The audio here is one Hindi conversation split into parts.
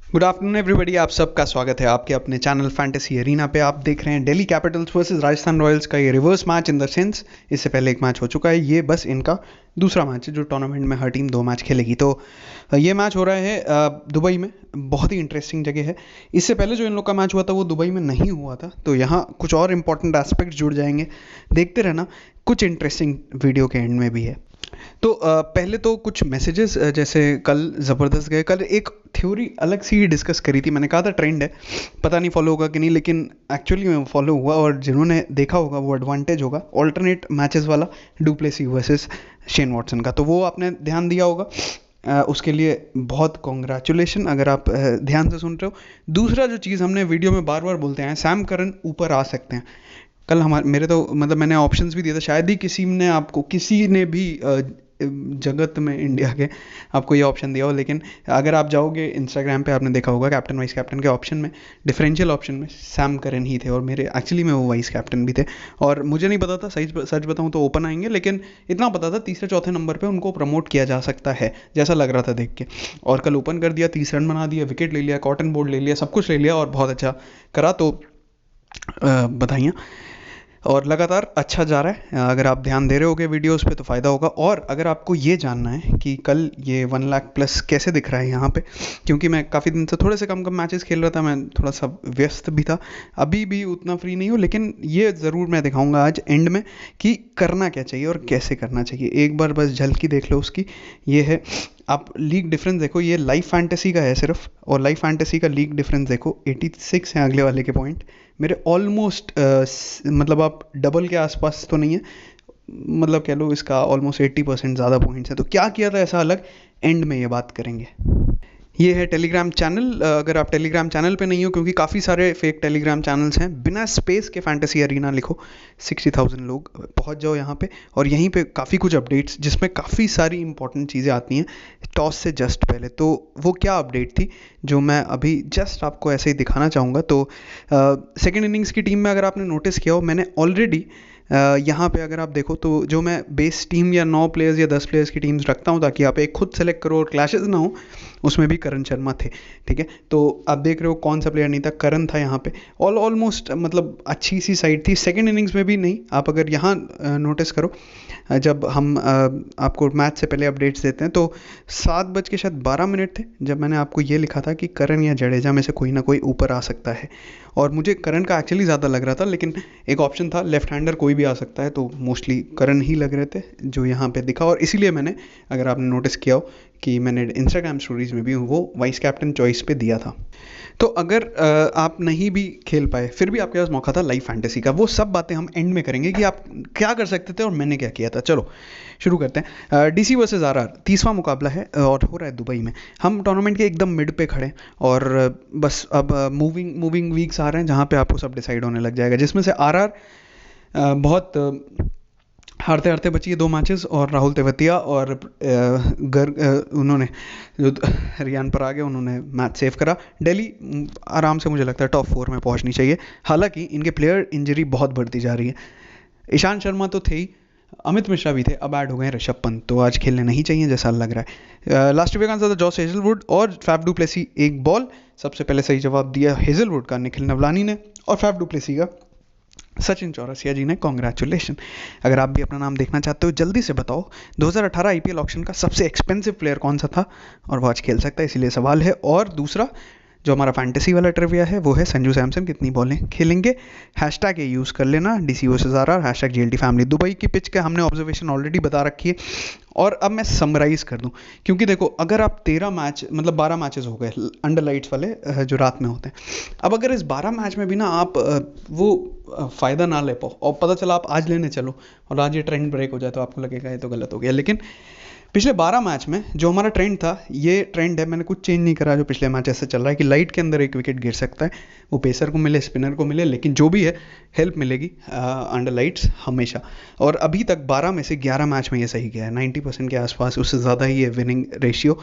गुड आफ्टरनून एवरीबॉडी, आप सबका स्वागत है आपके अपने चैनल फैंटेसी एरिना पे। आप देख रहे हैं Delhi Capitals versus Rajasthan Royals का ये reverse match. In the sense इससे पहले एक मैच हो चुका है, ये बस इनका दूसरा मैच है जो टूर्नामेंट में हर टीम 2 मैच खेलेगी। तो ये मैच हो रहा है दुबई में, बहुत ही इंटरेस्टिंग जगह है। इससे पहले जो इन लोग का मैच हुआ था वो दुबई में नहीं हुआ था, तो यहाँ कुछ और इंपॉर्टेंट एस्पेक्ट जुड़ जाएंगे। देखते रहना, कुछ इंटरेस्टिंग वीडियो के एंड में भी है। तो पहले तो कुछ मैसेजेस, जैसे कल ज़बरदस्त गए। कल एक थ्योरी अलग सी ही डिस्कस करी थी, मैंने कहा था ट्रेंड है, पता नहीं फॉलो होगा कि नहीं, लेकिन एक्चुअली में फॉलो हुआ। और जिन्होंने देखा होगा वो एडवांटेज होगा ऑल्टरनेट मैचेस वाला, डुप्लेसी वर्सेस शेन वॉटसन का, तो वो आपने ध्यान दिया होगा। उसके लिए बहुत कॉन्ग्रेचुलेशन अगर आप ध्यान से सुन रहे हो। दूसरा जो चीज़ हमने वीडियो में बार बार बोलते हैं, सैम करन ऊपर आ सकते हैं। कल हमारे मेरे तो मतलब मैंने ऑप्शंस भी दिया था, शायद ही किसी ने आपको, किसी ने भी जगत में इंडिया के आपको ये ऑप्शन दिया हो। लेकिन अगर आप जाओगे इंस्टाग्राम पे, आपने देखा होगा कैप्टन वाइस कैप्टन के ऑप्शन में, डिफरेंशियल ऑप्शन में सैम करन ही थे, और मेरे एक्चुअली में वो वाइस कैप्टन भी थे। और मुझे नहीं पता था, सच बताऊं तो ओपन आएंगे, लेकिन इतना पता था तीसरे चौथे नंबर पे उनको प्रमोट किया जा सकता है, जैसा लग रहा था देख के। और कल ओपन कर दिया, 30 रन बना दिया, विकेट ले लिया, कॉटन बोर्ड ले लिया, सब कुछ ले लिया और बहुत अच्छा करा। तो बधाइयाँ। और लगातार अच्छा जा रहा है। अगर आप ध्यान दे रहे होगे वीडियोस पे तो फ़ायदा होगा। और अगर आपको ये जानना है कि कल ये 1 लाख प्लस कैसे दिख रहा है यहाँ पे, क्योंकि मैं काफ़ी दिन से थोड़े से कम मैचेस खेल रहा था, मैं थोड़ा सा व्यस्त भी था, अभी भी उतना फ्री नहीं हूँ, लेकिन ये ज़रूर मैं दिखाऊंगा आज एंड में कि करना क्या चाहिए और कैसे करना चाहिए। एक बार बस झलकी देख लो उसकी। ये है, आप लीग डिफरेंस देखो, ये लाइव फैंटेसी का है सिर्फ, और लाइव फैंटेसी का लीग डिफरेंस देखो, 86 हैं अगले वाले के पॉइंट, मेरे ऑलमोस्ट मतलब आप डबल के आसपास तो नहीं है, मतलब कह लो इसका ऑलमोस्ट 80% ज़्यादा पॉइंट्स हैं। तो क्या किया था ऐसा अलग, एंड में ये बात करेंगे। ये है टेलीग्राम चैनल। अगर आप टेलीग्राम चैनल पे नहीं हो, क्योंकि काफ़ी सारे फेक टेलीग्राम चैनल्स हैं, बिना स्पेस के फैंटेसी एरिना लिखो, 60,000 लोग पहुंच जाओ यहाँ पे। और यहीं पे काफ़ी कुछ अपडेट्स, जिसमें काफ़ी सारी इंपॉर्टेंट चीज़ें आती हैं टॉस से जस्ट पहले। तो वो क्या अपडेट थी जो मैं अभी जस्ट आपको ऐसे ही दिखाना चाहूँगा। तो सेकेंड इनिंग्स की टीम में अगर आपने नोटिस किया हो, मैंने ऑलरेडी यहाँ पे अगर आप देखो तो जो मैं बेस टीम या 9 प्लेयर्स या 10 प्लेयर्स की टीम्स रखता हूँ, ताकि आप एक खुद सेलेक्ट करो और क्लैशेस ना हो, उसमें भी करण शर्मा थे। ठीक है, तो आप देख रहे हो कौन सा प्लेयर नहीं था, करण था यहाँ पे। ऑलमोस्ट मतलब अच्छी सी साइड थी। सेकंड इनिंग्स में भी नहीं, आप अगर यहाँ नोटिस करो, जब हम आपको मैच से पहले अपडेट्स देते हैं, तो 7:12 थे जब मैंने आपको ये लिखा था कि करण या जडेजा में से कोई ना कोई ऊपर आ सकता है। और मुझे करण का एक्चुअली ज़्यादा लग रहा था, लेकिन एक ऑप्शन था लेफ्ट हैंडर कोई भी आ सकता है, तो मोस्टली करण ही लग रहे थे जो यहाँ पे दिखा। और इसीलिए मैंने, अगर आपने नोटिस किया हो कि मैंने इंस्टाग्राम स्टोरीज में भी वो वाइस कैप्टन चॉइस पे दिया था। तो अगर आप नहीं भी खेल पाए, फिर भी आपके पास मौका था लाइव फैंटेसी का। वो सब बातें हम एंड में करेंगे कि आप क्या कर सकते थे और मैंने क्या किया था। चलो शुरू करते हैं। डीसी वर्सेस आरआर 30वां मुकाबला है और हो रहा है दुबई में। हम टूर्नामेंट के एकदम मिड पे खड़े हैं, और बस अब मूविंग वीक्स आ रहे हैं जहाँ पे आपको सब डिसाइड होने लग जाएगा, जिसमें से आरआर बहुत हारते हारते बची है 2 मैचेस, और राहुल तेवतिया और उन्होंने जो रियान पर आ गए, उन्होंने मैच सेव करा। दिल्ली आराम से मुझे लगता है टॉप 4 में पहुंचनी चाहिए। हालांकि इनके प्लेयर इंजरी बहुत बढ़ती जा रही है। ईशांत शर्मा तो थे ही, अमित मिश्रा भी थे, अब ऐड हो गए ऋषभ पंत, तो आज खेलने नहीं चाहिए जैसा लग रहा है। लास्ट वीक आंसर था जॉस हेजलवुड और फैफ डू प्लेसी एक बॉल। सबसे पहले सही जवाब दिया हेजलवुड का निखिल नवलानी ने, और फैफ डू प्लेसी का सचिन चौरसिया जी ने। कॉन्ग्रेचुलेशन। अगर आप भी अपना नाम देखना चाहते हो, जल्दी से बताओ 2018 आईपीएल ऑक्शन का सबसे एक्सपेंसिव प्लेयर कौन सा था और वो आज खेल सकता है, इसीलिए सवाल है। और दूसरा जो हमारा फैंटेसी वाला ट्रिविया है वो है संजू सैमसन कितनी बॉलें खेलेंगे। हैशटैग ये यूज़ कर लेना, DC versus RR, hashtag GLT family. Dubai की पिच का हमने ऑब्जर्वेशन ऑलरेडी बता रखी है। और अब मैं समराइज़ कर दूं, क्योंकि देखो अगर आप 13 मैच, मतलब 12 मैचेस हो गए अंडर लाइट्स वाले जो रात में होते हैं, अब अगर इस 12 मैच में भी ना आप वो फ़ायदा ना ले पाओ, और पता चला आप आज लेने चलो और आज ये ट्रेंड ब्रेक हो जाए, तो आपको लगेगा ये तो गलत हो गया। लेकिन पिछले 12 मैच में जो हमारा ट्रेंड था, ये ट्रेंड है, मैंने कुछ चेंज नहीं करा। जो पिछले मैच ऐसे चल रहा है कि लाइट के अंदर एक विकेट गिर सकता है, वो पेसर को मिले, स्पिनर को मिले, लेकिन जो भी है हेल्प मिलेगी अंडर लाइट्स हमेशा। और अभी तक 12 में से 11 मैच में ये सही गया है, 90% के आसपास, उससे ज़्यादा ही ये विनिंग रेशियो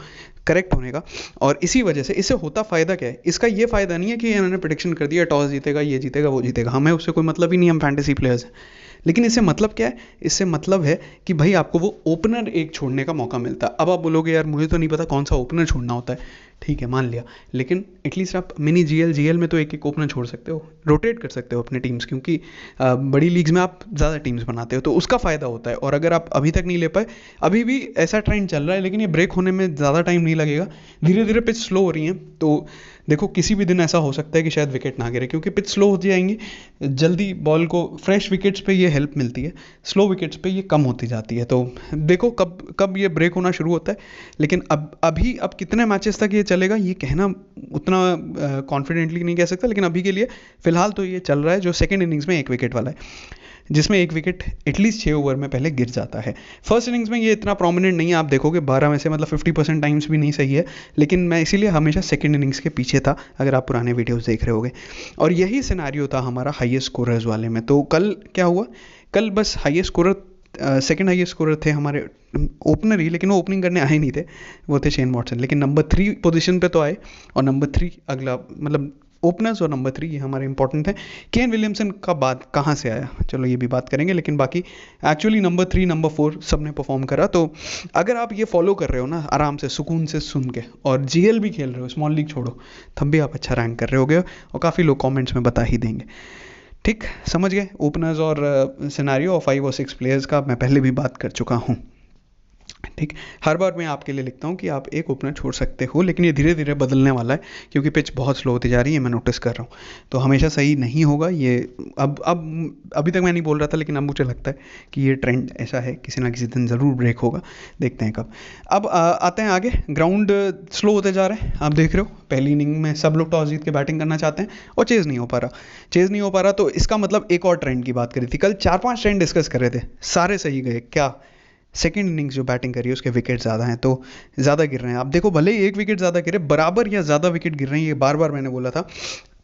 करेक्ट होने का। और इसी वजह से इससे होता फ़ायदा क्या है, इसका ये फ़ायदा नहीं है कि इन्होंने प्रिडिक्शन कर दिया टॉस जीतेगा, ये जीतेगा, वो जीतेगा, हमें उससे कोई मतलब ही नहीं, हम फैंटेसी प्लेयर्स हैं। लेकिन इससे मतलब क्या है, इससे मतलब है कि भाई आपको वो ओपनर एक छोड़ने का मौका मिलता है। अब आप बोलोगे यार मुझे तो नहीं पता कौन सा ओपनर छोड़ना होता है, ठीक है मान लिया, लेकिन एटलीस्ट आप मिनी जीएल में तो एक एक ओपनर छोड़ सकते हो, रोटेट कर सकते हो अपने टीम्स, क्योंकि बड़ी लीग्स में आप ज़्यादा टीम्स बनाते हो तो उसका फ़ायदा होता है। और अगर आप अभी तक नहीं ले पाए, अभी भी ऐसा ट्रेंड चल रहा है, लेकिन ये ब्रेक होने में ज़्यादा टाइम नहीं लगेगा, धीरे धीरे पिच स्लो हो रही है। तो देखो किसी भी दिन ऐसा हो सकता है कि शायद विकेट ना गिरे, क्योंकि पिच स्लो हो जाएंगी, जल्दी बॉल को फ्रेश विकेट्स पे ये हेल्प मिलती है, स्लो विकेट्स पे ये कम होती जाती है। तो देखो कब कब ये ब्रेक होना शुरू होता है, लेकिन अब कितने मैचेस तक ये चलेगा ये कहना उतना कॉन्फिडेंटली नहीं कह सकता, लेकिन अभी के लिए फिलहाल तो ये चल रहा है जो सेकेंड इनिंग्स में 1 विकेट वाला है, जिसमें 1 विकेट एटलीस्ट 6 ओवर में पहले गिर जाता है। फर्स्ट इनिंग्स में ये इतना प्रोमिनेंट नहीं है, आप देखोगे 12 में से मतलब 50% टाइम्स भी नहीं सही है, लेकिन मैं इसीलिए हमेशा सेकेंड इनिंग्स के पीछे था, अगर आप पुराने वीडियोस देख रहे होगे। और यही सिनेरियो था हमारा हाईएस्ट स्कोरर्स वाले में। तो कल क्या हुआ, कल बस highest scorer second highest scorer थे हमारे ओपनर ही, लेकिन वो ओपनिंग करने आए नहीं थे, वो थे शेन वॉटसन, लेकिन नंबर 3 पोजीशन पे तो आए। और नंबर 3 अगला मतलब ओपनर्स और नंबर 3 ये हमारे इंपॉर्टेंट है। केन विलियमसन का बात कहाँ से आया, चलो ये भी बात करेंगे, लेकिन बाकी एक्चुअली नंबर 3 नंबर 4 सब ने परफॉर्म करा। तो अगर आप ये फॉलो कर रहे हो ना आराम से सुकून से सुन के, और जीएल भी खेल रहे हो, स्मॉल लीग छोड़ो, तब भी आप अच्छा रैंक कर रहे होगे, और काफ़ी लोग कॉमेंट्स में बता ही देंगे। ठीक समझ गए, ओपनर्स और सिनेरियो और 5 और 6 प्लेयर्स का मैं पहले भी बात कर चुका हूँ। ठीक, हर बार मैं आपके लिए लिखता हूँ कि आप एक ओपनर छोड़ सकते हो, लेकिन ये धीरे धीरे बदलने वाला है, क्योंकि पिच बहुत स्लो होती जा रही है, मैं नोटिस कर रहा हूँ। तो हमेशा सही नहीं होगा ये। अब अभी तक मैं नहीं बोल रहा था, लेकिन अब मुझे लगता है कि ये ट्रेंड ऐसा है, किसी ना किसी दिन ज़रूर ब्रेक होगा, देखते हैं कब। अब आते हैं आगे। ग्राउंड स्लो होते जा रहे हैं, आप देख रहे हो पहली इनिंग में सब लोग टॉस जीत के बैटिंग करना चाहते हैं और चेज़ नहीं हो पा रहा। तो इसका मतलब एक और ट्रेंड की बात करी थी, कल 4-5 ट्रेंड डिस्कस कर रहे थे, सारे सही गए। क्या सेकेंड इनिंग्स जो बैटिंग करी है उसके विकेट ज़्यादा हैं, तो ज़्यादा गिर रहे हैं। आप देखो भले ही 1 विकेट ज़्यादा गिरे, बराबर या ज़्यादा विकेट गिर रहे हैं, ये बार बार मैंने बोला था।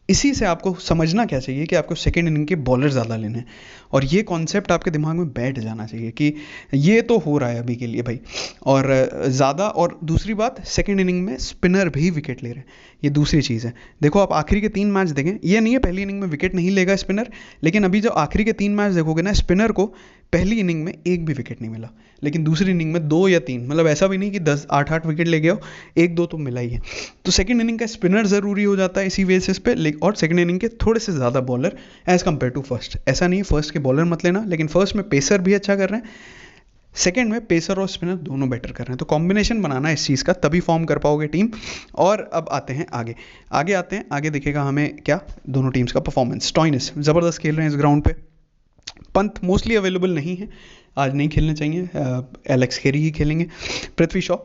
इसी से आपको समझना क्या चाहिए कि आपको सेकेंड इनिंग के बॉलर ज़्यादा लेने हैं, और ये कॉन्सेप्ट आपके दिमाग में बैठ जाना चाहिए कि ये तो हो रहा है अभी के लिए भाई, और ज़्यादा। और दूसरी बात, सेकेंड इनिंग में स्पिनर भी विकेट ले रहे हैं, ये दूसरी चीज़ है। देखो आप आखिरी के 3 मैच देखें, ये नहीं है पहली इनिंग में विकेट नहीं लेगा स्पिनर, लेकिन अभी जो आखिरी के 3 मैच देखोगे ना, स्पिनर को पहली इनिंग में एक भी विकेट नहीं मिला, लेकिन दूसरी इनिंग में 2 या 3, मतलब ऐसा भी नहीं कि 10-8 विकेट ले गया हो, 1-2 तो मिला ही है। तो सेकंड इनिंग का स्पिनर ज़रूरी हो जाता है इसी बेसिस पे, और सेकंड इनिंग के थोड़े से ज़्यादा bowler as compare to first. ऐसा नहीं फर्स्ट के बॉलर मत लेना, लेकिन फर्स्ट में पेसर भी अच्छा कर रहे हैं, सेकंड में पेसर और स्पिनर दोनों बेटर कर रहे हैं। तो कॉम्बिनेशन बनाना है इस चीज़ का, तभी फॉर्म कर पाओगे टीम। और अब आते हैं आगे दिखेगा हमें क्या, दोनों टीम्स का परफॉर्मेंस। स्टॉइनिस ज़बरदस्त खेल रहे हैं इस ग्राउंड पे, पंत मोस्टली अवेलेबल नहीं है, आज नहीं खेलने चाहिए, एलेक्स केरी ही खेलेंगे। पृथ्वी शॉ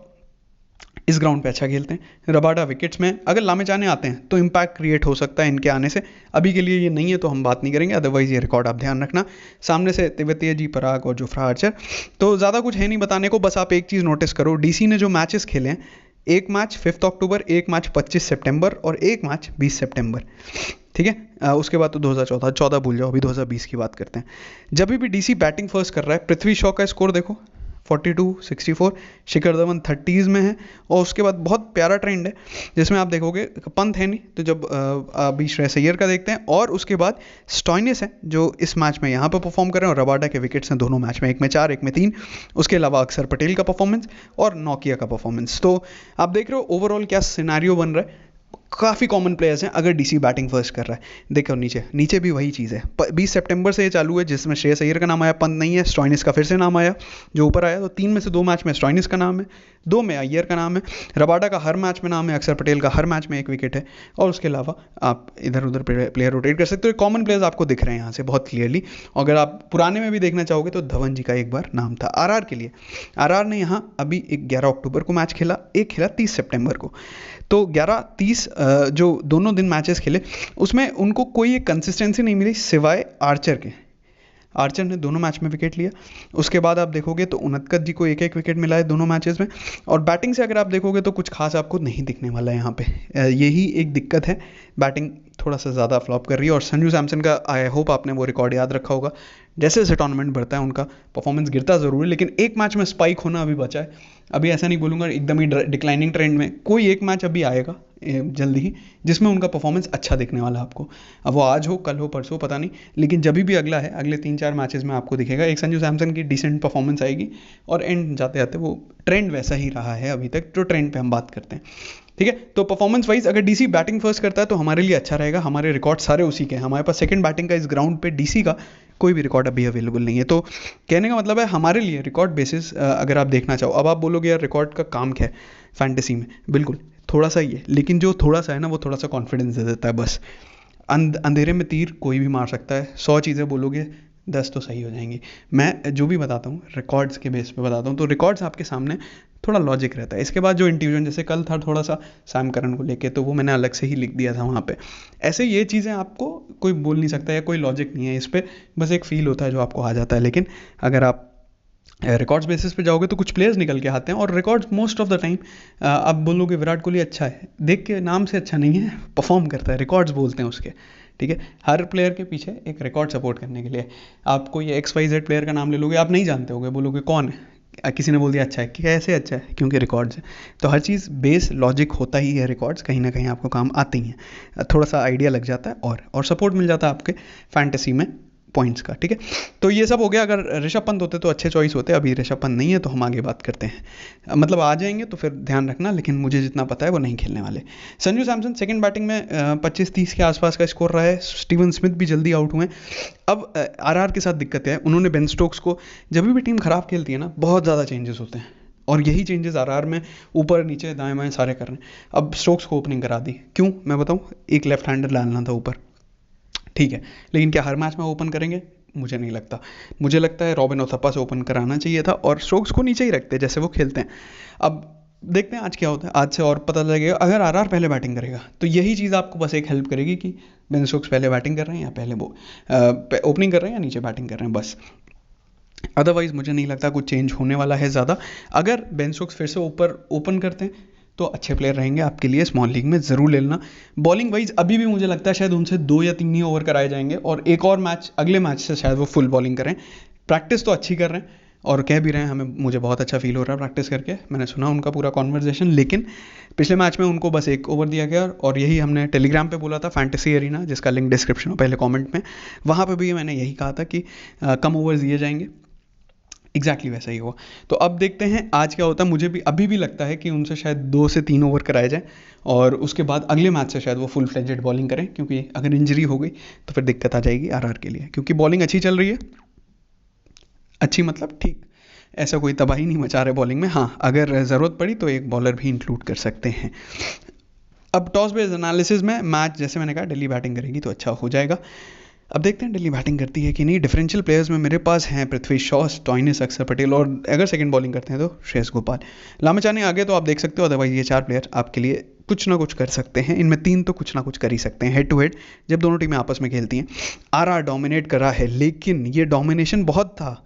इस ग्राउंड पे अच्छा खेलते हैं। रबाडा विकेट्स में, अगर लामेचाने आते हैं तो इम्पैक्ट क्रिएट हो सकता है इनके आने से, अभी के लिए ये नहीं है तो हम बात नहीं करेंगे, अदरवाइज ये रिकॉर्ड आप ध्यान रखना। सामने से तेवतिया जी, पराग और जोफ्रा आर्चर। तो ज़्यादा कुछ है नहीं बताने को, बस आप एक चीज़ नोटिस करो, डीसी ने जो मैचेस खेले हैं, एक मैच 5 अक्टूबर, एक मैच 25 सितंबर और एक मैच 20 सितंबर, ठीक है। उसके बाद तो 2014 भूल जाओ, अभी 2020 की बात करते हैं। जब भी डीसी बैटिंग फर्स्ट कर रहा है, पृथ्वी शॉ का स्कोर देखो 42-64, शिखर धवन 30s में है, और उसके बाद बहुत प्यारा ट्रेंड है जिसमें आप देखोगे पंत है नहीं, तो जब अभी श्रेयस अय्यर का देखते हैं, और उसके बाद स्टॉइनिस है जो इस मैच में यहाँ पर परफॉर्म कर रहे हैं, और रबाडा के विकेट्स हैं दोनों मैच में, एक में 4 एक में 3। उसके अलावा अक्षर पटेल का परफॉर्मेंस और नोकिया का परफॉर्मेंस। तो आप देख रहे हो ओवरऑल क्या सिनेरियो बन रहा है, काफ़ी कॉमन प्लेयर्स हैं अगर डीसी बैटिंग फर्स्ट कर रहा है। देखो नीचे भी वही चीज़ है, 20 सितंबर से ये चालू है, जिसमें श्रेयस अय्यर का नाम आया, पंत नहीं है, स्टॉइनिस का फिर से नाम आया जो ऊपर आया। तो 3 में से 2 मैच में स्टॉइनिस का नाम है, 2 में अय्यर का नाम है, रबाडा का हर मैच में नाम है, अक्षर पटेल का हर मैच में 1 विकेट है, और उसके अलावा आप इधर उधर प्लेयर रोटेट कर सकते हो। कॉमन प्लेयर्स आपको दिख रहे हैं यहाँ से बहुत क्लियरली। अगर आप पुराने में भी देखना चाहोगे तो धवन जी का एक बार नाम था आरआर के लिए। आरआर ने यहाँ अभी 11 अक्टूबर को मैच खेला, एक खेला 30 सितंबर को। तो 11-30 जो दोनों दिन मैचेस खेले, उसमें उनको कोई एक कंसिस्टेंसी नहीं मिली सिवाय आर्चर के। आर्चर ने दोनों मैच में विकेट लिया। उसके बाद आप देखोगे तो उनत्कत जी को 1-1 विकेट मिला है दोनों मैचेस में। और बैटिंग से अगर आप देखोगे तो कुछ खास आपको नहीं दिखने वाला है यहाँ पे, यही एक दिक्कत है, बैटिंग थोड़ा सा ज़्यादा फ्लॉप कर रही है। और संजू सैमसन का आई होप आपने वो रिकॉर्ड याद रखा होगा, जैसे जैसे टूर्नामेंट बढ़ता है उनका परफॉर्मेंस गिरता ज़रूर है, लेकिन एक मैच में स्पाइक होना अभी बचा है। अभी ऐसा नहीं बोलूँगा एकदम ही डिक्लाइनिंग ट्रेंड में, कोई एक मैच अभी आएगा जल्दी ही जिसमें उनका परफॉर्मेंस अच्छा दिखने वाला है आपको। अब वो आज हो, कल हो, परसों, पता नहीं, लेकिन जब भी अगला है, अगले 3-4 मैचेस में आपको दिखेगा एक संजू सैमसन की डिसेंट परफॉर्मेंस आएगी। और एंड जाते जाते वो ट्रेंड वैसा ही रहा है अभी तक, जो ट्रेंड पे हम बात करते हैं। ठीक है। तो परफॉर्मेंस वाइज अगर डीसी बैटिंग फर्स्ट करता है तो हमारे लिए अच्छा रहेगा, हमारे रिकॉर्ड सारे उसी के हैं, हमारे पास सेकंड बैटिंग का इस ग्राउंड पे डीसी का कोई भी रिकॉर्ड अभी अवेलेबल नहीं है। तो कहने का मतलब है हमारे लिए रिकॉर्ड बेसिस अगर आप देखना चाहो, अब आप बोलोगे यार रिकॉर्ड का काम क्या है फैंटेसी में, बिल्कुल थोड़ा सा ही है, लेकिन जो थोड़ा सा है ना वो थोड़ा सा कॉन्फिडेंस दे देता है बस। अंधेरे में तीर कोई भी मार सकता है, 100 चीज़ें बोलोगे 10 तो सही हो जाएंगी। मैं जो भी बताता हूँ रिकॉर्ड्स के बेस पे बताता हूँ, तो रिकॉर्ड्स आपके सामने थोड़ा लॉजिक रहता है। इसके बाद जो इंट्यूजन, जैसे कल था थोड़ा सा सैम करन को लेके, तो वो मैंने अलग से ही लिख दिया था वहाँ पे। ऐसे ये चीज़ें आपको कोई बोल नहीं सकता, या कोई लॉजिक नहीं है इस पर, बस एक फील होता है जो आपको आ जाता है। लेकिन अगर आप रिकॉर्ड्स बेसिस पे जाओगे तो कुछ प्लेयर्स निकल के आते हैं, और records most of the time आप बोलोगे विराट कोहली अच्छा है, देख के नाम से अच्छा नहीं है, परफॉर्म करता है, रिकॉर्ड्स बोलते हैं उसके। ठीक है, हर प्लेयर के पीछे एक रिकॉर्ड सपोर्ट करने के लिए आप कोई XYZ प्लेयर का नाम ले लोगे, आप नहीं जानते होगे, बोलोगे कौन है, किसी ने बोल दिया अच्छा है, कैसे अच्छा है, क्योंकि रिकॉर्ड्स है। तो हर चीज़ बेस लॉजिक होता ही है, रिकॉर्ड्स कहीं ना कहीं आपको काम आते ही हैं, थोड़ा सा आइडिया लग जाता है और सपोर्ट मिल जाता है आपके फैंटेसी में पॉइंट्स का। ठीक है, तो ये सब हो गया। अगर ऋषभ पंत होते तो अच्छे चॉइस होते, अभी ऋषभ पंत नहीं है तो हम आगे बात करते हैं। मतलब आ जाएंगे तो फिर ध्यान रखना, लेकिन मुझे जितना पता है वो नहीं खेलने वाले। संजू सैमसन सेकंड बैटिंग में 25-30 के आसपास का स्कोर रहा है। स्टीवन स्मिथ भी जल्दी आउट हुए। अब आरआर के साथ दिक्कत है, उन्होंने बेन स्टोक्स को, जब भी टीम खराब खेलती है ना बहुत ज़्यादा चेंजेस होते हैं, और यही चेंजेस आरआर में ऊपर नीचे दाएं बाएं सारे कर रहे हैं। अब स्टोक्स को ओपनिंग करा दी, क्यों मैं बताऊं, एक लेफ्ट हैंडर डालना था ऊपर, ठीक है, लेकिन क्या हर मैच में ओपन करेंगे, मुझे नहीं लगता। मुझे लगता है रॉबिन उथप्पा से ओपन कराना चाहिए था, और स्टोक्स को नीचे ही रखते जैसे वो खेलते हैं। अब देखते हैं आज क्या होता है, आज से और पता लगेगा। अगर आरआर पहले बैटिंग करेगा तो यही चीज़ आपको बस एक हेल्प करेगी कि बेन स्टोक्स पहले बैटिंग कर रहे हैं या पहले वो ओपनिंग कर रहे हैं या नीचे बैटिंग कर रहे हैं, बस। अदरवाइज मुझे नहीं लगता कुछ चेंज होने वाला है ज़्यादा। अगर बेन स्टोक्स फिर से ऊपर ओपन करते हैं तो अच्छे प्लेयर रहेंगे आपके लिए, स्मॉल लीग में ज़रूर ले लेना। बॉलिंग वाइज अभी भी मुझे लगता है शायद उनसे 2 या 3 ही ओवर कराए जाएंगे, और एक और मैच, अगले मैच से शायद वो फुल बॉलिंग करें। प्रैक्टिस तो अच्छी कर रहे हैं और कह भी रहे हैं, हमें मुझे बहुत अच्छा फील हो रहा है प्रैक्टिस करके, मैंने सुना उनका पूरा कॉन्वर्जेशन। लेकिन पिछले मैच में उनको बस 1 ओवर दिया गया, और यही हमने टेलीग्राम पे बोला था, फैंटेसी एरिना, जिसका लिंक डिस्क्रिप्शन में पहले कमेंट में, वहाँ पे भी मैंने यही कहा था कि कम ओवर्स दिए जाएंगे। एग्जैक्टली वैसा ही हुआ। तो अब देखते हैं आज क्या होता है। मुझे भी अभी भी लगता है कि उनसे शायद 2 से 3 ओवर कराए जाए, और उसके बाद अगले मैच से शायद वो फुल फ्लेजेड बॉलिंग करें, क्योंकि अगर इंजरी हो गई तो फिर दिक्कत आ जाएगी आरआर के लिए, क्योंकि बॉलिंग अच्छी चल रही है। अच्छी मतलब ठीक, ऐसा कोई तबाही नहीं मचा रहे बॉलिंग में। हाँ, अगर ज़रूरत पड़ी तो एक बॉलर भी इंक्लूड कर सकते हैं। अब टॉस बेस्ड एनालिसिस में मैच, जैसे मैंने कहा दिल्ली बैटिंग करेगी तो अच्छा हो जाएगा। अब देखते हैं दिल्ली बैटिंग करती है कि नहीं। डिफरेंशियल प्लेयर्स में मेरे पास हैं पृथ्वी शॉ, स्टॉइनिस, अक्षर पटेल, और अगर सेकंड बॉलिंग करते हैं तो श्रेयस गोपाल। लामचाने आगे तो आप देख सकते हो, अदरवाइज ये 4 प्लेयर आपके लिए कुछ ना कुछ कर सकते हैं। इनमें 3 तो कुछ ना कुछ कर ही सकते हैं हेड टू हेड, जब दोनों टीमें आपस में खेलती हैं। आरआर डोमिनेट करा है, लेकिन ये डोमिनेशन बहुत था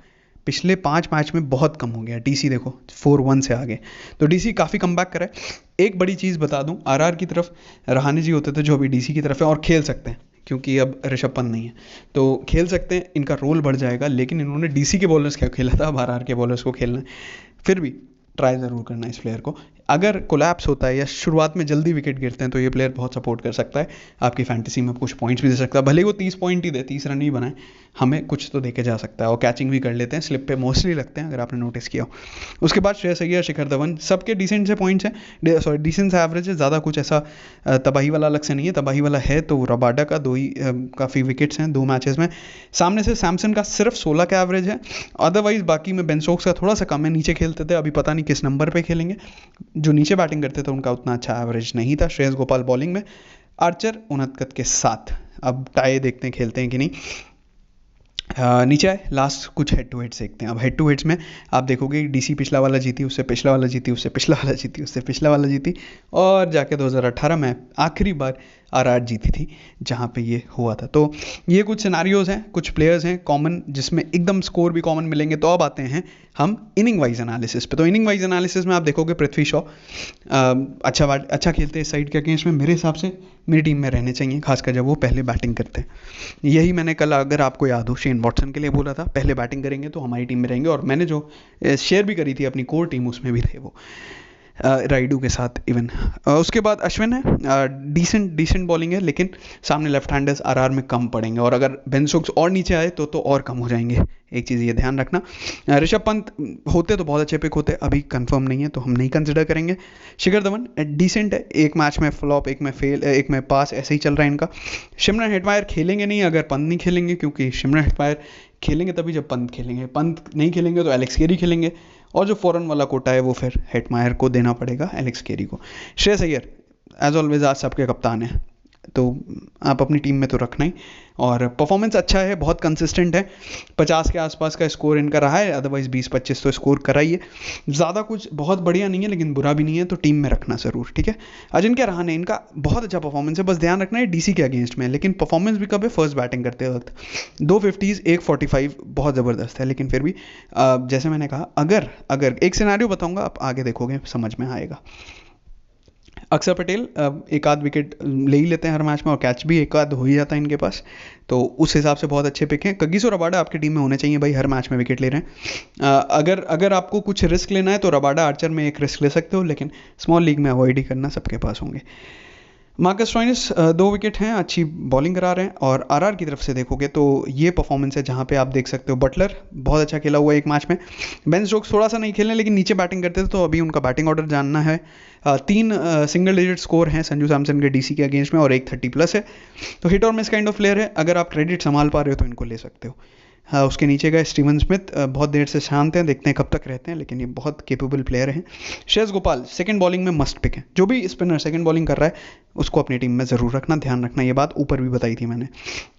पिछले 5 मैच में, बहुत कम हो गया। डीसी देखो 4-1 से आगे, तो डीसी काफ़ी कम बैक करा है। एक बड़ी चीज़ बता दूं, आरआर की तरफ रहाणे जी होते थे जो अभी डीसी की तरफ है, और खेल सकते हैं क्योंकि अब ऋषभ पंत नहीं है, तो खेल सकते हैं, इनका रोल बढ़ जाएगा। लेकिन इन्होंने डीसी के बॉलर्स क्या खेला था, अब आरआर के बॉलर्स को खेलना है। फिर भी ट्राई ज़रूर करना है इस प्लेयर को। अगर कोलैप्स होता है या शुरुआत में जल्दी विकेट गिरते हैं तो ये प्लेयर बहुत सपोर्ट कर सकता है, आपकी फैंटेसी में कुछ पॉइंट्स भी दे सकता है। भले ही वो 30 पॉइंट ही दे, 30 रन ही बनाए, हमें कुछ तो देके जा सकता है। और कैचिंग भी कर लेते हैं, स्लिप पे मोस्टली लगते हैं, अगर आपने नोटिस किया हो। उसके बाद श्रेयस अय्यर, शिखर धवन, सबके डिसेंट से पॉइंट्स हैं, सॉरी डिसेंट से एवरेज है, ज़्यादा कुछ ऐसा तबाही वाला अलग से नहीं है। तबाही वाला है तो रबाडा का 2 ही काफ़ी विकेट्स हैं 2 मैचेस में। सामने से सैमसन का सिर्फ 16 का एवरेज है, अदरवाइज बाकी में बेन स्टोक्स का थोड़ा सा कम है। नीचे खेलते थे, अभी पता नहीं किस नंबर पे खेलेंगे। जो नीचे बैटिंग करते थे उनका उतना अच्छा एवरेज नहीं था। श्रेयस गोपाल बॉलिंग में, आर्चर 69 के साथ। अब टाई देखते हैं खेलते हैं कि नहीं। नीचे आए, लास्ट कुछ हेड टू हेड्स देखते हैं। अब हेड टू हेड्स में आप देखोगे डीसी पिछला वाला जीती, उससे पिछला वाला जीती, उससे पिछला वाला जीती, उससे पिछला वाला जीती, और जाके 2018 में आखिरी बार आरआर जीती थी जहाँ पे ये हुआ था। तो ये कुछ सिनारियोज हैं, कुछ प्लेयर्स हैं कॉमन, जिसमें एकदम स्कोर भी कॉमन मिलेंगे। तो अब आते हैं हम इनिंग वाइज एनालिसिस पे। तो इनिंग वाइज एनालिसिस में आप देखोगे पृथ्वी शॉ अच्छा खेलते हैं इस साइड के अगेंस्ट में, मेरे हिसाब से मेरी टीम में रहने चाहिए, खासकर जब वो पहले बैटिंग करते हैं। यही मैंने कल, अगर आपको याद हो, शेन वॉटसन के लिए बोला था, पहले बैटिंग करेंगे तो हमारी टीम में रहेंगे, और मैंने जो शेयर भी करी थी अपनी कोर टीम, उसमें भी थे वो। राइडू के साथ इवन। उसके बाद अश्विन है, डिसेंट बॉलिंग है, लेकिन सामने लेफ्ट हैंडर्स आरआर में कम पड़ेंगे, और अगर बेन स्टोक्स और नीचे आए तो और कम हो जाएंगे। एक चीज़ ये ध्यान रखना। ऋषभ पंत होते तो बहुत अच्छे पिक होते, अभी कंफर्म नहीं है तो हम नहीं कंसिडर करेंगे। शिखर धवन डिसेंट है, एक मैच में फ्लॉप, एक में फेल, एक में पास, ऐसे ही चल रहा है इनका। सिमरन हेटमायर खेलेंगे नहीं अगर पंत नहीं खेलेंगे, क्योंकि सिमरन हेटमायर खेलेंगे तभी जब पंत खेलेंगे, पंत नहीं खेलेंगे तो एलेक्स केरी खेलेंगे, और जो फॉरन वाला कोटा है वो फिर हेटमायर को देना पड़ेगा, एलेक्स केरी को। श्रेयस अय्यर एज ऑलवेज आज सबके कप्तान है, तो आप अपनी टीम में तो रखना ही। और परफॉर्मेंस अच्छा है, बहुत कंसिस्टेंट है, 50 के आसपास का स्कोर इनका रहा है, अदरवाइज 20-25 तो स्कोर करा ही है। ज़्यादा कुछ बहुत बढ़िया नहीं है लेकिन बुरा भी नहीं है, तो टीम में रखना ज़रूर, ठीक है। अजिंक्य रहाणे, इनका बहुत अच्छा परफॉर्मेंस है, बस ध्यान रखना है डीसी के अगेंस्ट में, लेकिन परफॉर्मेंस भी कब है, फर्स्ट बैटिंग करते वक्त 2 50s 1 45 बहुत ज़बरदस्त है। लेकिन फिर भी जैसे मैंने कहा, अगर एक सिनेरियो बताऊंगा, आप आगे देखोगे समझ में आएगा। अक्षर पटेल एक आध विकेट ले ही लेते हैं हर मैच में, और कैच भी एक आध हो ही जाता है इनके पास, तो उस हिसाब से बहुत अच्छे पिक हैं। कगिसो रबाडा आपकी टीम में होने चाहिए भाई, हर मैच में विकेट ले रहे हैं। अगर आपको कुछ रिस्क लेना है तो रबाडा आर्चर में एक रिस्क ले सकते हो, लेकिन स्मॉल लीग में अवॉइड ही करना, सबके पास होंगे। मार्कस स्टोइनिस 2 विकेट हैं, अच्छी बॉलिंग करा रहे हैं। और आरआर की तरफ से देखोगे तो ये परफॉर्मेंस है जहाँ पे आप देख सकते हो बटलर बहुत अच्छा खेला हुआ है एक मैच में। बेन स्टोक्स थोड़ा सा नहीं खेलने, लेकिन नीचे बैटिंग करते थे, तो अभी उनका बैटिंग ऑर्डर जानना है। 3 सिंगल डिजिट स्कोर हैं संजू सैमसन के डीसी के अगेंस्ट में, और एक 30+ है, तो हिट और मिस काइंड ऑफ प्लेयर है। अगर आप क्रेडिट संभाल पा रहे हो तो इनको ले सकते हो। हाँ, उसके नीचे गए स्टीवन स्मिथ, बहुत देर से शांत हैं, देखते हैं कब तक रहते हैं, लेकिन ये बहुत केपेबल प्लेयर हैं। श्रेयस गोपाल सेकंड बॉलिंग में मस्ट पिक है, जो भी स्पिनर सेकंड बॉलिंग कर रहा है उसको अपनी टीम में ज़रूर रखना, ध्यान रखना, ये बात ऊपर भी बताई थी मैंने।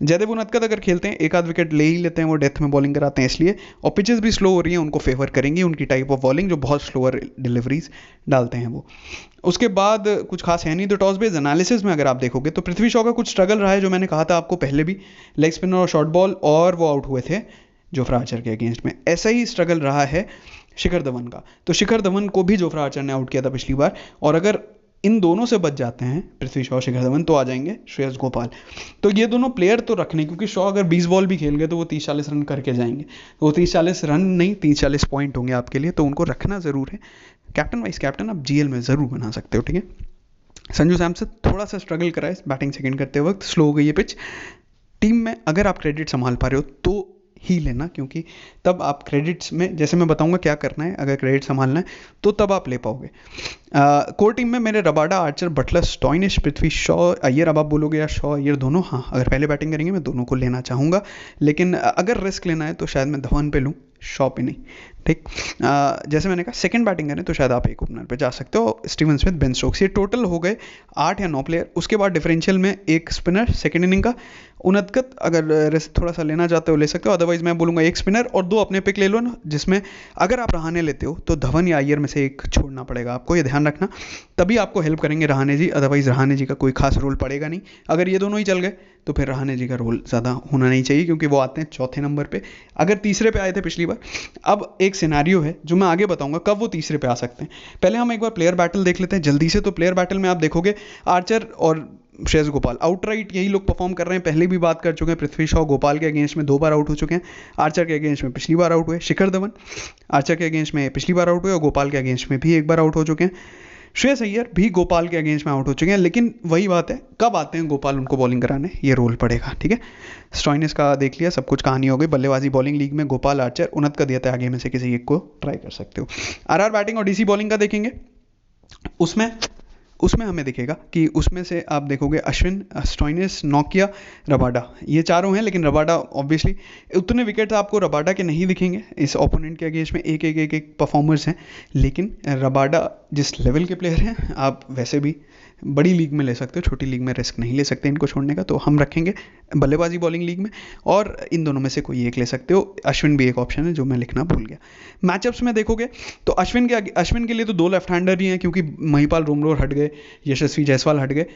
जयदेव उनदकत अगर खेलते हैं, एक आध विकेट ले ही लेते हैं, वो डेथ में बॉलिंग कराते हैं इसलिए, और पिचेस भी स्लो हो रही हैं, उनको फेवर करेंगी उनकी टाइप ऑफ बॉलिंग, जो बहुत स्लोअर डिलीवरीज डालते हैं वो। उसके बाद कुछ खास है नहीं। तो टॉस बेस्ड एनालिसिस में अगर आप देखोगे तो पृथ्वी शॉ का कुछ स्ट्रगल रहा है, जो मैंने कहा था आपको पहले भी, लेग स्पिनर और शॉर्ट बॉल, और वो आउट हुए थे जोफ्रा आर्चर के अगेंस्ट में। ऐसा ही स्ट्रगल रहा है शिखर धवन का, तो शिखर धवन को भी जोफ्रा आर्चर ने आउट किया था पिछली बार, और अगर इन दोनों से बच जाते हैं पृथ्वी शॉ शिखर धवन, तो आ जाएंगे श्रेयस गोपाल। तो ये दोनों प्लेयर तो रखने, क्योंकि शॉ अगर 20 बॉल भी खेल गए तो वो 30-40 रन करके जाएंगे, तो वो 30-40 रन नहीं 30-40 पॉइंट होंगे आपके लिए, तो उनको रखना ज़रूर है। कैप्टन वाइस कैप्टन आप जीएल में ज़रूर बना सकते हो, ठीक है। संजू सैमसन थोड़ा सा स्ट्रगल करा है बैटिंग सेकंड करते वक्त, स्लो हो गई है पिच। टीम में अगर आप क्रेडिट संभाल पा रहे हो तो ही लेना, क्योंकि तब आप क्रेडिट्स में, जैसे मैं बताऊंगा क्या करना है, अगर क्रेडिट संभालना है तो तब आप ले पाओगे। कोर टीम में मेरे Rabada, Archer, Buttler, Stoinis, Prithvi Shaw, Iyer, अब आप बोलोगे या शॉ अय्यर दोनों, हाँ अगर पहले बैटिंग करेंगे मैं दोनों को लेना चाहूँगा, लेकिन अगर रिस्क लेना है तो शायद मैं धवन पे लूँ, शॉ पे नहीं, ठीक। जैसे मैंने कहा सेकंड बैटिंग करें तो शायद आप एक ओपनर पे जा सकते हो, स्टीवन स्मिथ, बेन स्टोक्स, ये टोटल हो गए 8 या 9 प्लेयर। उसके बाद डिफरेंशियल में एक स्पिनर सेकंड इनिंग का, उनदकत अगर थोड़ा सा लेना चाहते हो ले सकते हो, अदरवाइज मैं बोलूँगा एक स्पिनर और 2 अपने पिक ले लो ना, जिसमें अगर आप रहाणे लेते हो तो धवन या अय्यर में से एक छोड़ना पड़ेगा आपको, ये ध्यान रखना, तभी आपको हेल्प करेंगे रहाणे जी, अदरवाइज रहाणे जी का कोई खास रोल पड़ेगा नहीं। अगर ये दोनों ही चल गए तो फिर रहाणे जी का रोल ज़्यादा होना नहीं चाहिए, क्योंकि वो आते हैं चौथे नंबर पे, अगर तीसरे पे आए थे पिछली बार। अब एक सिनेरियो है जो मैं आगे बताऊंगा कब वो तीसरे पे आ सकते हैं, पहले हम एक बार प्लेयर बैटल देख लेते हैं जल्दी से। तो प्लेयर बैटल में आप देखोगे आर्चर और श्रेयस गोपाल आउटराइट यही लोग परफॉर्म कर रहे हैं, पहले भी बात कर चुके हैं, पृथ्वी शॉ गोपाल के अगेंस्ट में 2 बार आउट हो चुके हैं, आर्चर के अगेंस्ट में पिछली बार आउट हुए। शिखर धवन आर्चर के अगेंस्ट में पिछली बार आउट हुए, और गोपाल के अगेंस्ट में भी एक बार आउट हो चुके हैं। श्रेयस अय्यर भी गोपाल के अगेंस्ट में आउट हो चुके हैं, लेकिन वही बात है, कब आते हैं गोपाल उनको बॉलिंग कराने, ये रोल पड़ेगा, ठीक है। स्टोइनिस का देख लिया, सब कुछ कहानी हो गई। बल्लेबाजी बॉलिंग लीग में गोपाल, आर्चर, उनदकत दिया था, आगे में से किसी एक को ट्राई कर सकते हो। आरआर बैटिंग और डीसी बॉलिंग का देखेंगे, उसमें हमें दिखेगा कि उसमें से आप देखोगे अश्विन, स्टोइनिस, नोकिया, रबाडा, ये चारों हैं, लेकिन रबाडा ऑब्वियसली उतने विकेट आपको रबाडा के नहीं दिखेंगे इस ओपोनेंट के अगेंस्ट में, एक परफॉर्मर्स हैं, लेकिन रबाडा जिस लेवल के प्लेयर हैं आप वैसे भी बड़ी लीग में ले सकते हो, छोटी लीग में रिस्क नहीं ले सकते इनको छोड़ने का, तो हम रखेंगे बल्लेबाजी बॉलिंग लीग में, और इन दोनों में से कोई एक ले सकते हो। अश्विन भी एक ऑप्शन है जो मैं लिखना भूल गया। मैचअप्स में देखोगे तो अश्विन के लिए तो 2 लेफ्ट हैंडर ही हैं, क्योंकि महिपाल रोमरोर हट गए, यशस्वी जायसवाल हट गए,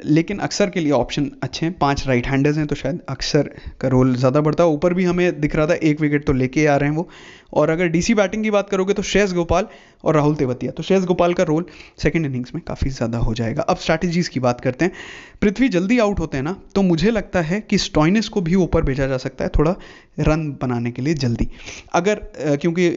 लेकिन अक्सर के लिए ऑप्शन अच्छे हैं, 5 राइट हैंडर्स हैं, तो शायद अक्सर का रोल ज़्यादा बढ़ता है। ऊपर भी हमें दिख रहा था 1 विकेट तो लेके आ रहे हैं वो। और अगर डीसी बैटिंग की बात करोगे तो श्रेयस गोपाल और राहुल तेवतिया। तो श्रेयस गोपाल का रोल सेकंड इनिंग्स में काफ़ी ज़्यादा हो जाएगा। अब स्ट्रैटेजीज की बात करते हैं। पृथ्वी जल्दी आउट होते हैं ना, तो मुझे लगता है कि स्टॉइनिस को भी ऊपर भेजा जा सकता है थोड़ा रन बनाने के लिए जल्दी। अगर क्योंकि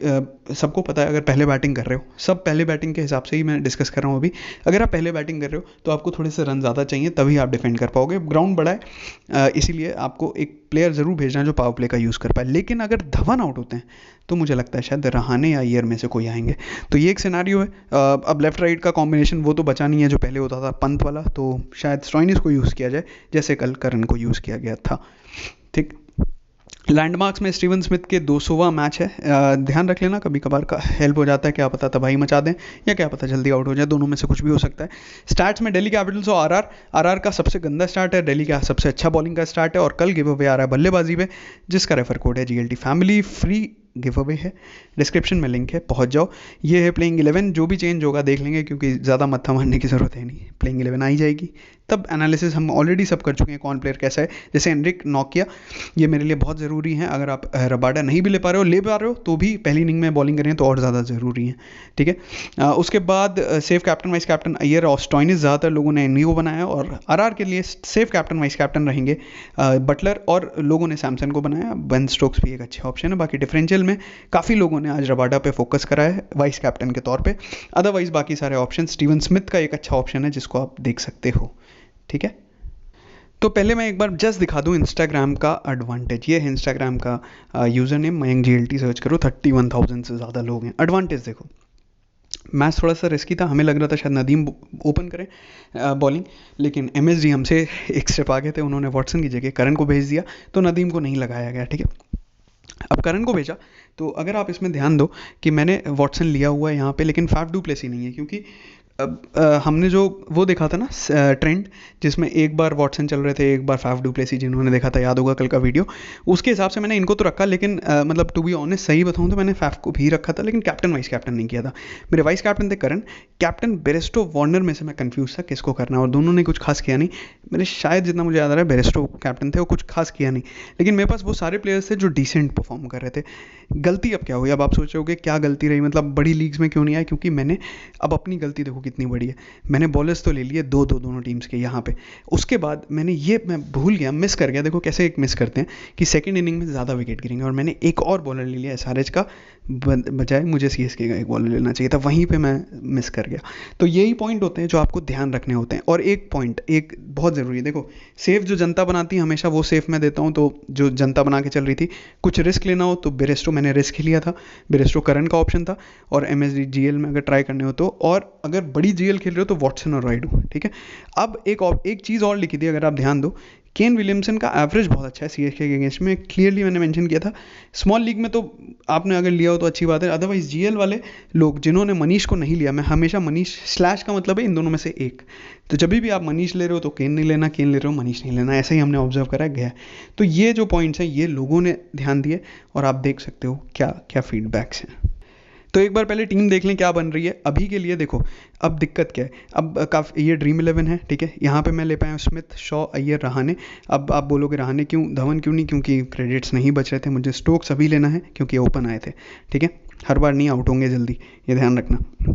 सबको पता है, अगर पहले बैटिंग कर रहे हो, सब पहले बैटिंग के हिसाब से ही मैं डिस्कस कर रहा हूँ अभी, अगर आप पहले बैटिंग कर रहे हो तो आपको थोड़े से रन ज़्यादा चाहिए, तभी आप डिफेंड कर पाओगे। ग्राउंड बड़ा है, इसीलिए आपको एक प्लेयर ज़रूर भेजना है जो पावर प्ले का यूज़ कर पाए। लेकिन अगर धवन आउट होते हैं तो मुझे लगता है शायद रहाणे या अय्यर में से कोई आएंगे। तो ये एक सिनेरियो है। अब लेफ्ट राइट का कॉम्बिनेशन वो तो बचा नहीं है जो पहले होता था पंत वाला, तो शायद स्टॉइनिस को यूज़ किया जाए जैसे कल करण को यूज़ किया गया था। ठीक। लैंडमार्क्स में स्टीवन स्मिथ के 200वां मैच है। ध्यान रख लेना, कभी कभार का हेल्प हो जाता है, क्या पता तबाही मचा दें या क्या पता जल्दी आउट हो जाए, दोनों में से कुछ भी हो सकता है। स्टार्ट्स में दिल्ली कैपिटल्स और आरआर का सबसे गंदा स्टार्ट है, दिल्ली का सबसे अच्छा बॉलिंग का स्टार्ट है, और कल गिव अवे आ रहा है बल्लेबाजी पे, जिसका रेफर कोड है GLT family. Free give away है, डिस्क्रिप्शन में लिंक है, पहुंच जाओ। ये है प्लेइंग 11, जो भी चेंज होगा देख लेंगे, क्योंकि ज़्यादा मत्था मारने की ज़रूरत है नहीं, प्लेइंग 11 आई जाएगी तब एनालिसिस हम ऑलरेडी सब कर चुके हैं कौन प्लेयर कैसा है। जैसे एनरिक नोकिया, ये मेरे लिए बहुत ज़रूरी है। अगर आप रबाडा नहीं भी ले पा रहे हो तो भी पहली इनिंग में बॉलिंग करें तो और ज़्यादा ज़रूरी है। ठीक है। उसके बाद safe captain vice captain Iyer और स्टॉइनिस ज़्यादातर लोगों ने एनवी को बनाया, और आरआर के लिए सेफ कैप्टन वाइस कैप्टन रहेंगे बटलर, और लोगों ने सैमसन को बनाया। बेन स्टोक्स भी एक अच्छा ऑप्शन है। बाकी डिफरेंशियल में काफ़ी लोगों ने आज रबाडा पे फोकस करा है वाइस कैप्टन के तौर पे। अदरवाइज बाकी सारे ऑप्शन, स्टीवन स्मिथ का एक अच्छा ऑप्शन है जिसको आप देख सकते हो। ठीक है। तो पहले मैं एक बार जस्ट दिखा दूं इंस्टाग्राम का एडवांटेज। ये है इंस्टाग्राम का user name, Mayank GLT search करो, 31,000 से ज़्यादा लोग हैं। एडवांटेज देखो, मैच थोड़ा सा रिस्की था, हमें लग रहा था शायद नदीम ओपन करें बॉलिंग, लेकिन MSG हमसे एक स्टेप आगे थे, उन्होंने वॉटसन की जगह करण को भेज दिया, तो नदीम को नहीं लगाया गया। ठीक है। अब करण को भेजा, तो अगर आप इसमें ध्यान दो कि मैंने वॉटसन लिया हुआ है यहाँ पे, लेकिन फाफ डू प्लेस ही नहीं है, क्योंकि अब हमने जो वो देखा था ना ट्रेंड, जिसमें एक बार वॉटसन चल रहे थे, एक बार फाफ डू प्लेस, जिन्होंने देखा था याद होगा कल का वीडियो, उसके हिसाब से मैंने इनको तो रखा, लेकिन मतलब टू बी ऑनेस्ट सही बताऊँ तो मैंने फाफ को भी रखा था, लेकिन कैप्टन वाइस कैप्टन नहीं किया था। मेरे वाइस कैप्टन थे करण, कैप्टन बेरेस्टो वार्नर में से मैं कंफ्यूज था किसको करना, और दोनों ने कुछ खास किया नहीं। मेरे शायद जितना मुझे याद आ रहा है बेरेस्टो कैप्टन थे, वो कुछ खास किया नहीं, लेकिन मेरे पास वो सारे प्लेयर्स थे जो डिसेंट परफॉर्म कर रहे थे। गलती अब क्या हुई, अब आप सोचोगे क्या गलती रही, मतलब बड़ी लीग्स में क्यों नहीं आया, क्योंकि मैंने अब अपनी गलती देखो कितनी बड़ी है, मैंने बॉलर्स तो ले लिए दोनों टीम्स के यहाँ पे। उसके बाद मैं भूल गया, मिस कर गया। देखो कैसे एक मिस करते हैं कि सेकंड इनिंग में ज़्यादा विकेट गिरेंगे, और मैंने एक और बॉलर ले लिया SRH का, बजाय मुझे CSK का एक बॉलर लेना चाहिए था, वहीं पे मैं मिस कर गया। तो यही पॉइंट होते हैं जो आपको ध्यान रखने होते हैं। और एक पॉइंट एक बहुत ज़रूरी है, देखो सेफ जो जनता बनाती है हमेशा वो सेफ मैं देता हूँ, तो जो जनता बना के चल रही थी, कुछ रिस्क लेना हो तो बेरेस्टो, मैंने रिस्क ही लिया था, बेरेस्टो करण का ऑप्शन था, और MSD GL में अगर ट्राई करने हो तो, और अगर बड़ी GL खेल रहे हो तो वॉटसन और राइडू। ठीक है। अब एक चीज़ और लिखी थी, अगर आप ध्यान दो, केन विलियमसन का एवरेज बहुत अच्छा है CSK के अगेंस्ट में, क्लियरली मैंने मेंशन किया था। स्मॉल लीग में तो आपने अगर लिया हो तो अच्छी बात है, अदरवाइज GL वाले लोग जिन्होंने मनीष को नहीं लिया, मैं हमेशा मनीष स्लैश का मतलब है इन दोनों में से एक, तो जब भी आप मनीष ले रहे हो तो केन नहीं लेना, केन ले रहे हो मनीष नहीं लेना, ऐसा ही हमने ऑब्जर्व करा गया। तो ये जो पॉइंट्स हैं ये लोगों ने ध्यान दिए, और आप देख सकते हो क्या क्या फीडबैक्स हैं। तो एक बार पहले टीम देख लें क्या बन रही है अभी के लिए। देखो अब दिक्कत क्या है, अब काफ़ी ये ड्रीम 11 है। ठीक है। यहाँ पे मैं ले पाया स्मिथ, शॉ, अय्यर, रहाणे। अब आप बोलोगे रहाणे क्यों, धवन क्यों नहीं, क्योंकि क्रेडिट्स नहीं बच रहे थे। मुझे स्टोक्स अभी लेना है क्योंकि ओपन आए थे। ठीक है। हर बार नहीं आउट होंगे जल्दी, ये ध्यान रखना।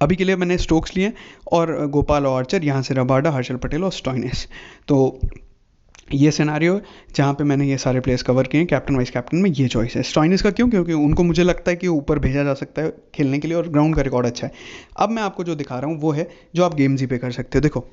अभी के लिए मैंने स्टोक्स लिए, और गोपाल और आर्चर, यहाँ से रबाडा, हर्षल पटेल और स्टॉइनिस। तो ये सिनेरियो है जहाँ पे मैंने ये सारे प्लेयर्स कवर किए हैं। कैप्टन वाइस कैप्टन में ये चॉइस है। स्टॉइनिस का क्यों, क्योंकि उनको मुझे लगता है कि ऊपर भेजा जा सकता है खेलने के लिए, और ग्राउंड का रिकॉर्ड अच्छा है। अब मैं आपको जो दिखा रहा हूँ वो है जो आप गेम जी पे कर सकते हो। देखो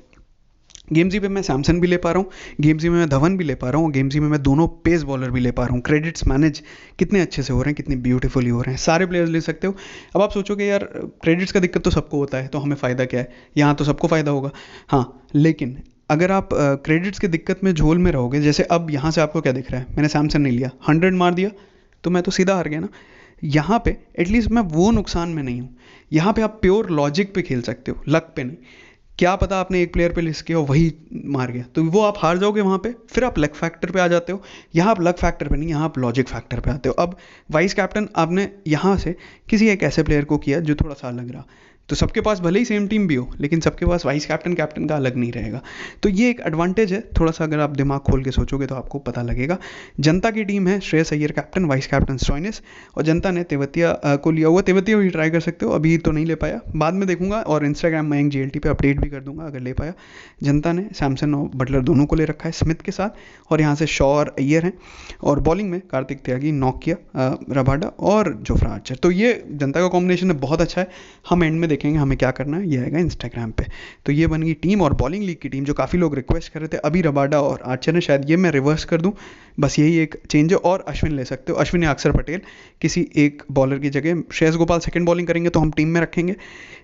गेम जी पे मैं सैमसन भी ले पा रहा हूँ, गेम जी में मैं धवन भी ले पा रहा हूँ, गेम जी में मैं दोनों पेस बॉलर भी ले पा रहा हूँ। क्रेडिट्स मैनेज कितने अच्छे से हो रहे हैं, कितने ब्यूटीफुली हो रहे हैं, सारे प्लेयर्स ले सकते हो। अब आप सोचोगे यार क्रेडिट्स का दिक्कत तो सबको होता है, तो हमें फ़ायदा क्या है, यहाँ तो सबको फ़ायदा होगा। हाँ, लेकिन अगर आप क्रेडिट्स की दिक्कत में झोल में रहोगे, जैसे अब यहाँ से आपको क्या दिख रहा है, मैंने सैमसन नहीं लिया, 100 मार दिया तो मैं तो सीधा हार गया ना। यहाँ पे एटलीस्ट मैं वो नुकसान में नहीं हूँ। यहाँ पे आप प्योर लॉजिक पे खेल सकते हो, लक पे नहीं। क्या पता आपने एक प्लेयर पे लिस्ट किया और वही मार गया, तो वो आप हार जाओगे वहाँ पे, फिर आप लक फैक्टर पे आ जाते हो। यहाँ आप लक फैक्टर पे नहीं, यहाँ आप लॉजिक फैक्टर पे आते हो। अब वाइस कैप्टन आपने यहाँ से किसी एक ऐसे प्लेयर को किया जो थोड़ा सा अलग रहा, तो सबके पास भले ही सेम टीम भी हो, लेकिन सबके पास वाइस कैप्टन कैप्टन का अलग नहीं रहेगा। तो ये एक एडवांटेज है, थोड़ा सा अगर आप दिमाग खोल के सोचोगे तो आपको पता लगेगा। जनता की टीम है Shreyas Iyer captain, vice captain Stoinis, और जनता ने तेवतिया को लिया हुआ। तेवतिया भी ट्राई कर सकते हो, अभी तो नहीं ले पाया, बाद में देखूंगा, और इंस्टाग्राम मयंक GLT पे अपडेट भी कर दूंगा अगर ले पाया। जनता ने सैमसन और बटलर दोनों को ले रखा है स्मिथ के साथ, और यहाँ से शॉ और अय्यर हैं, और बॉलिंग में कार्तिक त्यागी, नोकिया, रबाडा और जोफ्रा आर्चर। तो ये जनता का कॉम्बिनेशन है, बहुत अच्छा है। हम एंड में देखेंगे हमें क्या करना है, ये आएगा इंस्टाग्राम पे। तो ये बन गई टीम, और बॉलिंग लीग की टीम जो काफ़ी लोग रिक्वेस्ट कर रहे थे, अभी रबाडा और आर्चर ने, शायद ये मैं रिवर्स कर दूं, बस यही एक चेंज है। और अश्विन ले सकते हो, अश्विन या अक्षर पटेल, किसी एक बॉलर की जगह। श्रेयस गोपाल सेकंड बॉलिंग करेंगे तो हम टीम में रखेंगे,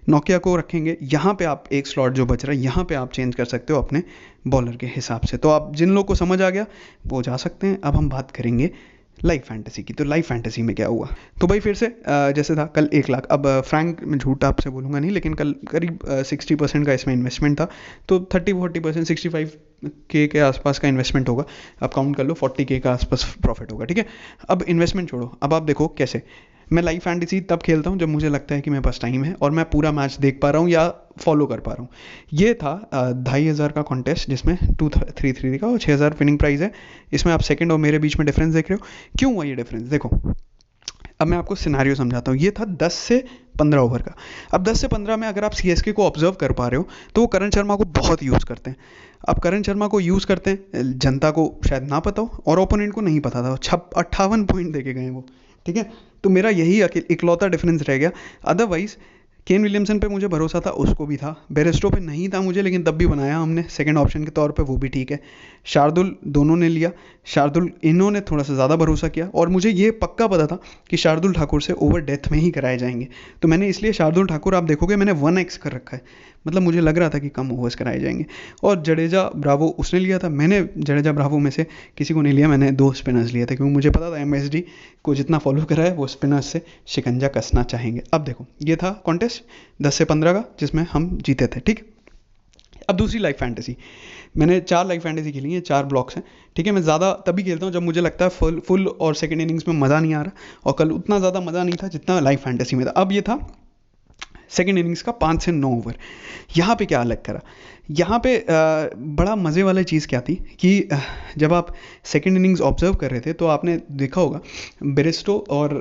नोकिया को रखेंगे। यहाँ पे आप एक स्लॉट जो बच रहा है, यहाँ पे आप चेंज कर सकते हो अपने बॉलर के हिसाब से। तो आप जिन लोग को समझ आ गया वो जा सकते हैं। अब हम बात करेंगे लाइव फैंटेसी की। तो लाइव फैंटेसी में क्या हुआ, तो भाई फिर से जैसे था कल 1 लाख, अब फ्रैंक मैं झूठ आपसे बोलूँगा नहीं, लेकिन कल करीब 60% का इसमें इन्वेस्टमेंट था। तो 30-40%, 65K के आसपास का इन्वेस्टमेंट होगा। आप काउंट कर लो, 40K का आसपास प्रॉफिट होगा, ठीक है। अब इन्वेस्टमेंट छोड़ो, अब आप देखो कैसे मैं लाइव फैंटेसी तब खेलता हूँ जब मुझे लगता है कि मेरे पास टाइम है और मैं पूरा मैच देख पा रहा हूँ या फॉलो कर पा रहा हूँ। ये था 2500 का कॉन्टेस्ट, जिसमें 233 का और 6000 विनिंग प्राइस है। इसमें आप सेकंड और मेरे बीच में डिफरेंस देख रहे हो। क्यों हुआ ये डिफरेंस, देखो अब मैं आपको सिनारियो समझाता हूँ। ये था 10 से 15 ओवर का। अब 10 से 15 में अगर आप CSK को ऑब्जर्व कर पा रहे हो तो वो करण शर्मा को बहुत यूज़ करते हैं। अब करण शर्मा को यूज़ करते हैं, जनता को शायद ना पता हो और ओपोनेंट को नहीं पता था, 58 पॉइंट देके गए वो, ठीक है। तो मेरा यही इकलौता डिफरेंस रह गया। अदरवाइज केन विलियमसन पे मुझे भरोसा था, उसको भी था। बेरेस्टो पे नहीं था मुझे, लेकिन तब भी बनाया हमने सेकंड ऑप्शन के तौर पे, वो भी ठीक है। शार्दुल दोनों ने लिया, शार्दुल इन्होंने थोड़ा सा ज़्यादा भरोसा किया, और मुझे ये पक्का पता था कि शार्दुल ठाकुर से ओवर डेथ में ही कराए जाएंगे। तो मैंने इसलिए शार्दुल ठाकुर, आप देखोगे मैंने 1x कर रखा है, मतलब मुझे लग रहा था कि कम ओवर्स कराए जाएंगे। और जडेजा ब्रावो उसने लिया था, मैंने जडेजा ब्रावो में से किसी को नहीं लिया, मैंने 2 स्पिनर्स लिए थे, क्योंकि मुझे पता था MSD को जितना फॉलो करा है वो स्पिनर्स से शिकंजा कसना चाहेंगे। अब देखो ये था कॉन्टेस्ट 10 से 15 का, जिसमें हम जीते थे, ठीक। अब दूसरी लाइव फैंटेसी, मैंने 4 लाइव फैंटेसी खेली है, 4 ब्लॉक्स हैं, ठीक है। मैं ज़्यादा तभी खेलता हूँ जब मुझे लगता है फुल और सेकंड इनिंग्स में मज़ा नहीं आ रहा, और कल उतना ज़्यादा मज़ा नहीं था जितना लाइव फैंटेसी में था। अब ये था सेकेंड इनिंग्स का 5 से 9 ओवर। यहाँ पे क्या अलग करा, यहाँ पे बड़ा मज़े वाली चीज़ क्या थी कि जब आप सेकेंड इनिंग्स ऑब्जर्व कर रहे थे तो आपने देखा होगा बेरेस्टो और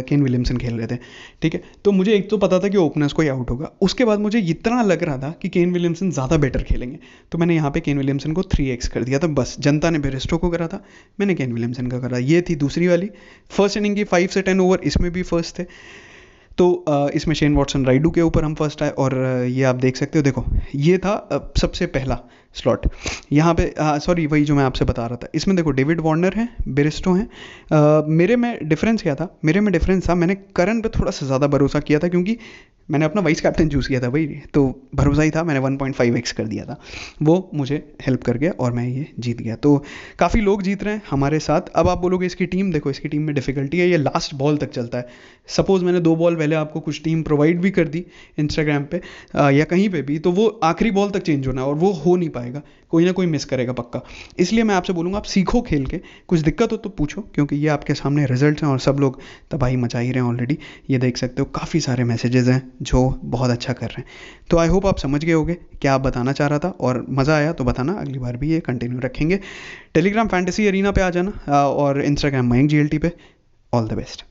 केन विलियमसन खेल रहे थे, ठीक है। तो मुझे एक तो पता था कि ओपनर्स को ही आउट होगा, उसके बाद मुझे इतना लग रहा था कि केन विलियमसन ज़्यादा बेटर खेलेंगे, तो मैंने यहाँ पे केन विलियमसन को 3x कर दिया था। बस जनता ने बेरेस्टो को करा था, मैंने केन विलियमसन का करा। ये थी दूसरी वाली। फर्स्ट इनिंग की 5 से 10 ओवर, इसमें भी फर्स्ट थे। तो इसमें शेन वॉटसन राइडू के ऊपर हम फर्स्ट आए, और ये आप देख सकते हो, देखो ये था सबसे पहला स्लॉट यहाँ पे। सॉरी, वही जो मैं आपसे बता रहा था, इसमें देखो डेविड वार्नर है, बेरिस्टो हैं। मेरे में डिफरेंस क्या था, मेरे में डिफरेंस था मैंने करन पे थोड़ा सा ज़्यादा भरोसा किया था, क्योंकि मैंने अपना वाइस कैप्टन चूज़ किया था भाई, तो भरोसा ही था। मैंने 1.5x कर दिया था, वो मुझे हेल्प कर गया और मैं ये जीत गया। तो काफ़ी लोग जीत रहे हैं हमारे साथ। अब आप बोलोगे इसकी टीम देखो, इसकी टीम में डिफिकल्टी है, ये लास्ट बॉल तक चलता है। सपोज़ मैंने 2 बॉल पहले आपको कुछ टीम प्रोवाइड भी कर दी इंस्टाग्राम पे या कहीं पे भी, तो वो आखिरी बॉल तक चेंज होना है, और वो हो नहीं पाएगा, कोई ना कोई मिस करेगा पक्का। इसलिए मैं आपसे बोलूँगा आप सीखो खेल के, कुछ दिक्कत हो तो पूछो, क्योंकि ये आपके सामने रिजल्ट्स हैं और सब लोग तबाही मचा ही रहे हैं ऑलरेडी। ये देख सकते हो काफ़ी सारे मैसेजेस हैं जो बहुत अच्छा कर रहे हैं। तो आई होप आप समझ गए होगे क्या आप बताना चाह रहा था, और मज़ा आया तो बताना, अगली बार भी ये कंटिन्यू रखेंगे। टेलीग्राम फैंटेसी एरीना पे आ जाना, और इंस्टाग्राम मयंक GLT पे। All the best.